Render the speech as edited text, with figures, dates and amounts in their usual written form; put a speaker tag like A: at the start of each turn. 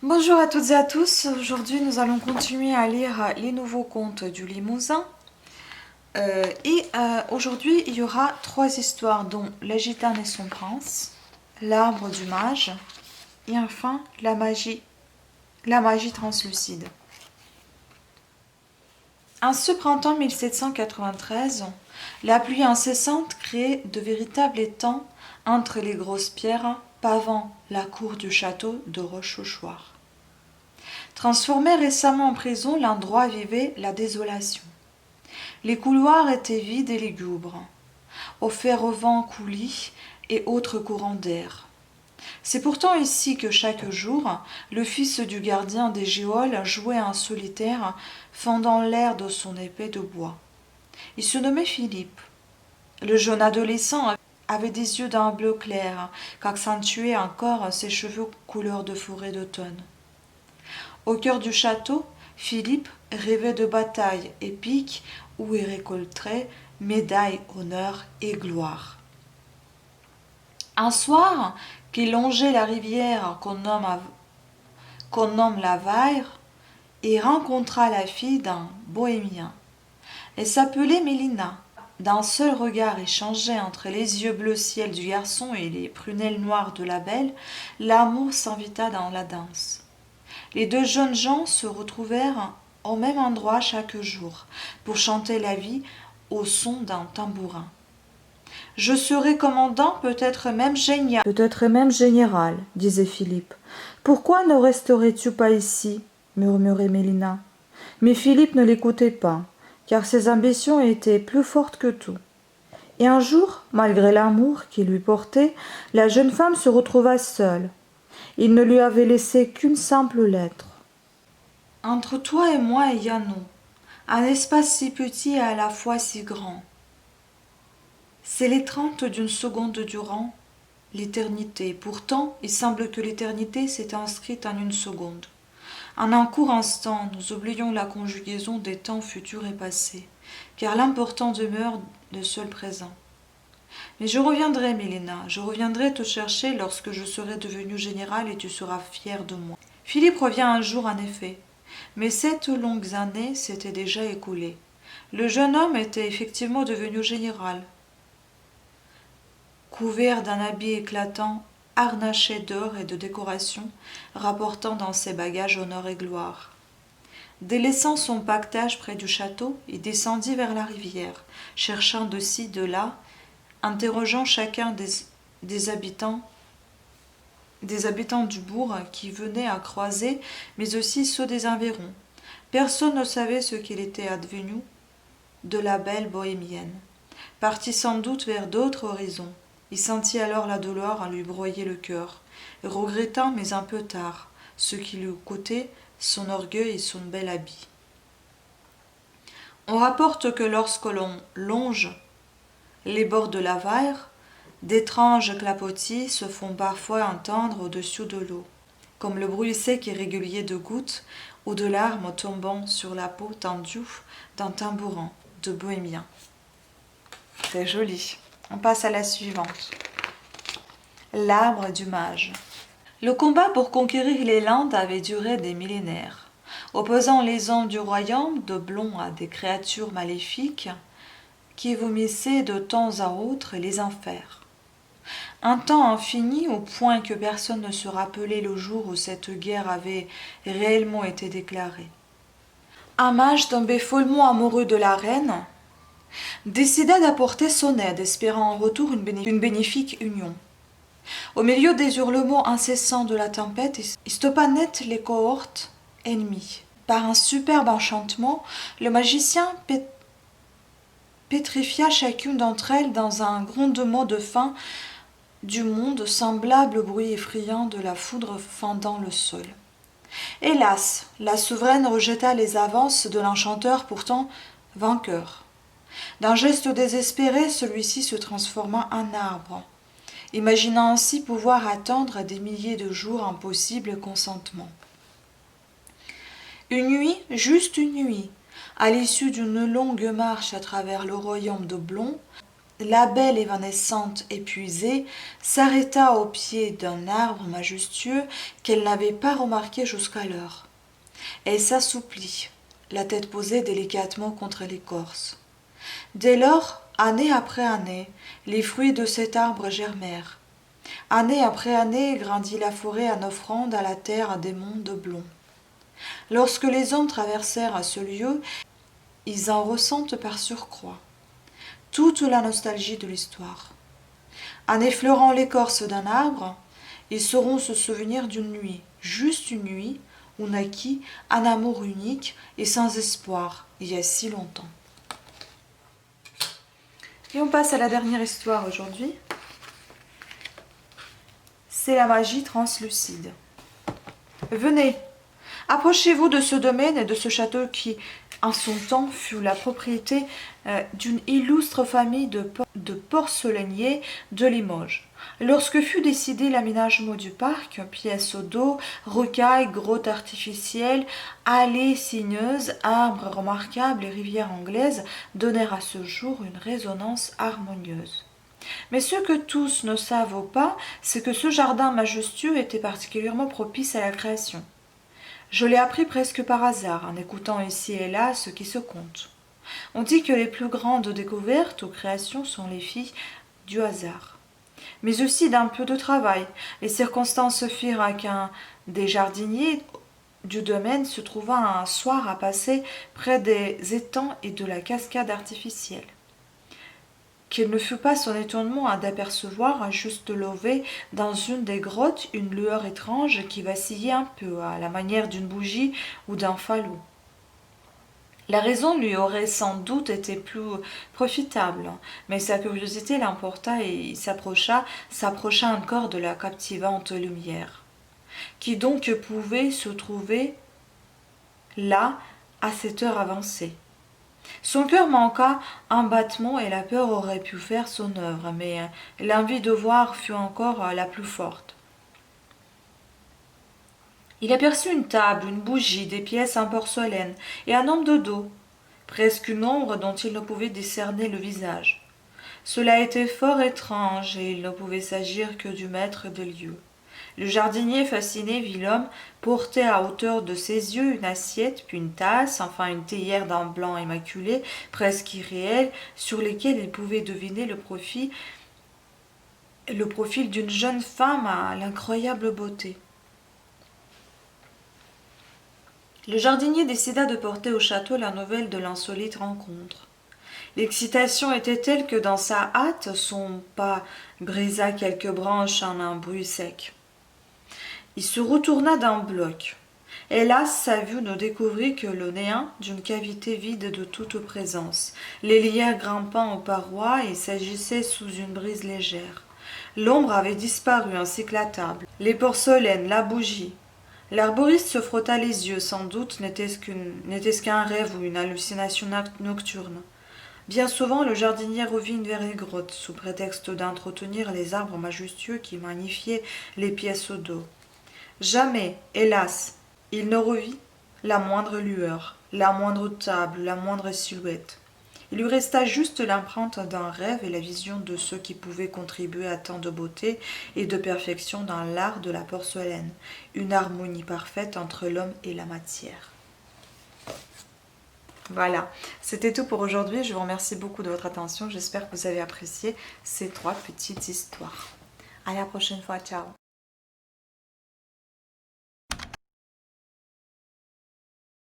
A: Bonjour à toutes et à tous. Aujourd'hui, nous allons continuer à lire les nouveaux contes du Limousin. Aujourd'hui, il y aura 3 histoires, dont La gitane et son prince, L'arbre du mage et enfin la magie translucide. En ce printemps 1793, la pluie incessante créait de véritables étangs entre les grosses pierres pavant la cour du château de Rochechouart. Transformé récemment en prison, l'endroit vivait la désolation. Les couloirs étaient vides et lugubres, offerts au vent coulis et autres courants d'air. C'est pourtant ici que chaque jour, le fils du gardien des geôles jouait un solitaire, fendant l'air de son épée de bois. Il se nommait Philippe. Le jeune adolescent avait des yeux d'un bleu clair, qu'accentuaient encore ses cheveux couleur de forêt d'automne. Au cœur du château, Philippe rêvait de batailles épiques où il récolterait médailles, honneur et gloire. Un soir, qu'il longeait la rivière qu'on nomme la Vaire, il rencontra la fille d'un bohémien. Elle s'appelait Mélina. D'un seul regard échangé entre les yeux bleu ciel du garçon et les prunelles noires de la belle, l'amour s'invita dans la danse. Les deux jeunes gens se retrouvèrent au même endroit chaque jour pour chanter la vie au son d'un tambourin. Je serai commandant, peut-être même général, disait Philippe. Pourquoi ne resterais-tu pas ici murmurait Mélina. Mais Philippe ne l'écoutait pas, car ses ambitions étaient plus fortes que tout. Et un jour, malgré l'amour qu'il lui portait, la jeune femme se retrouva seule. Il ne lui avait laissé qu'une simple lettre. Entre toi et moi il y a nous, un espace si petit et à la fois si grand. C'est l'étreinte d'une seconde durant l'éternité. Pourtant, il semble que l'éternité s'est inscrite en une seconde. En un court instant, nous oublions la conjugaison des temps futurs et passés, car l'important demeure le seul présent. Mais je reviendrai, Mélina, je reviendrai te chercher lorsque je serai devenu général et tu seras fier de moi. Philippe revient un jour, en effet. Mais 7 longues années s'étaient déjà écoulées. Le jeune homme était effectivement devenu général. Couvert d'un habit éclatant, harnaché d'or et de décorations, rapportant dans ses bagages honneur et gloire. Délaissant son pactage près du château, il descendit vers la rivière, cherchant de ci, de là, interrogeant chacun des habitants du bourg qui venaient à croiser, mais aussi ceux des environs. Personne ne savait ce qu'il était advenu de la belle bohémienne. Parti sans doute vers d'autres horizons, il sentit alors la douleur lui broyer le cœur, regrettant, mais un peu tard, ce qui lui coûtait son orgueil et son bel habit. On rapporte que lorsque l'on longe les bords de la Vaire, d'étranges clapotis se font parfois entendre au-dessus de l'eau, comme le bruit sec et régulier de gouttes ou de larmes tombant sur la peau tendue d'un tambourin de bohémien. C'est joli. On passe à la suivante. L'arbre du mage. Le combat pour conquérir les Landes avait duré des millénaires, opposant les hommes du royaume de Blond à des créatures maléfiques qui vomissaient de temps à autre les enfers. Un temps infini au point que personne ne se rappelait le jour où cette guerre avait réellement été déclarée. Un mage tombé follement amoureux de la reine décida d'apporter son aide, espérant en retour une bénéfique union. Au milieu des hurlements incessants de la tempête, il stoppa net les cohortes ennemies. Par un superbe enchantement, le magicien pétrifia chacune d'entre elles dans un grondement de fin du monde semblable au bruit effrayant de la foudre fendant le sol. Hélas, la souveraine rejeta les avances de l'enchanteur pourtant vainqueur. D'un geste désespéré, celui-ci se transforma en arbre, imaginant ainsi pouvoir attendre des milliers de jours un possible consentement. Une nuit, juste une nuit, à l'issue d'une longue marche à travers le royaume de Blond, la belle évanescente épuisée s'arrêta au pied d'un arbre majestueux qu'elle n'avait pas remarqué jusqu'alors. Elle s'assouplit, la tête posée délicatement contre l'écorce. Dès lors, année après année, les fruits de cet arbre germèrent. Année après année grandit la forêt en offrande à la terre des mondes blonds. Lorsque les hommes traversèrent ce lieu, ils en ressentent par surcroît toute la nostalgie de l'histoire. En effleurant l'écorce d'un arbre, ils sauront se souvenir d'une nuit, juste une nuit, où naquit un amour unique et sans espoir, il y a si longtemps. Et on passe à la dernière histoire aujourd'hui. C'est la magie translucide. Venez, approchez-vous de ce domaine et de ce château qui, en son temps, fut la propriété d'une illustre famille de porcelainiers de Limoges. Lorsque fut décidé l'aménagement du parc, pièces d'eau, rocailles, grottes artificielles, allées sinueuses, arbres remarquables et rivières anglaises donnèrent à ce jour une résonance harmonieuse. Mais ce que tous ne savent pas, c'est que ce jardin majestueux était particulièrement propice à la création. Je l'ai appris presque par hasard, en écoutant ici et là ce qui se conte. On dit que les plus grandes découvertes ou créations sont les filles du hasard, mais aussi d'un peu de travail. Les circonstances firent qu'un des jardiniers du domaine se trouva un soir à passer près des étangs et de la cascade artificielle. Quel ne fut pas son étonnement d'apercevoir, juste levé dans une des grottes, une lueur étrange qui vacillait un peu, à la manière d'une bougie ou d'un falot. La raison lui aurait sans doute été plus profitable, mais sa curiosité l'emporta et il s'approcha encore de la captivante lumière. Qui donc pouvait se trouver là à cette heure avancée? Son cœur manqua un battement et la peur aurait pu faire son œuvre, mais l'envie de voir fut encore la plus forte. Il aperçut une table, une bougie, des pièces en porcelaine et un homme de dos, presque une ombre dont il ne pouvait discerner le visage. Cela était fort étrange et il ne pouvait s'agir que du maître des lieux. Le jardinier fasciné vit l'homme porter à hauteur de ses yeux une assiette, puis une tasse, enfin une théière d'un blanc immaculé, presque irréel, sur lesquelles il pouvait deviner le profil d'une jeune femme à l'incroyable beauté. Le jardinier décida de porter au château la nouvelle de l'insolite rencontre. L'excitation était telle que dans sa hâte, son pas brisa quelques branches en un bruit sec. Il se retourna d'un bloc. Hélas, sa vue ne découvrit que le néant d'une cavité vide de toute présence, les lierres grimpant aux parois et s'agissaient sous une brise légère. L'ombre avait disparu ainsi que la table, les porcelaines, la bougie. L'arboriste se frotta les yeux, sans doute n'était-ce qu'un rêve ou une hallucination nocturne. Bien souvent, le jardinier revint vers les grottes, sous prétexte d'entretenir les arbres majestueux qui magnifiaient les pièces d'eau. Jamais, hélas, il ne revit la moindre lueur, la moindre table, la moindre silhouette. Il lui resta juste l'empreinte d'un rêve et la vision de ceux qui pouvaient contribuer à tant de beauté et de perfection dans l'art de la porcelaine, une harmonie parfaite entre l'homme et la matière. Voilà, c'était tout pour aujourd'hui. Je vous remercie beaucoup de votre attention. J'espère que vous avez apprécié ces 3 petites histoires. À la prochaine fois, ciao.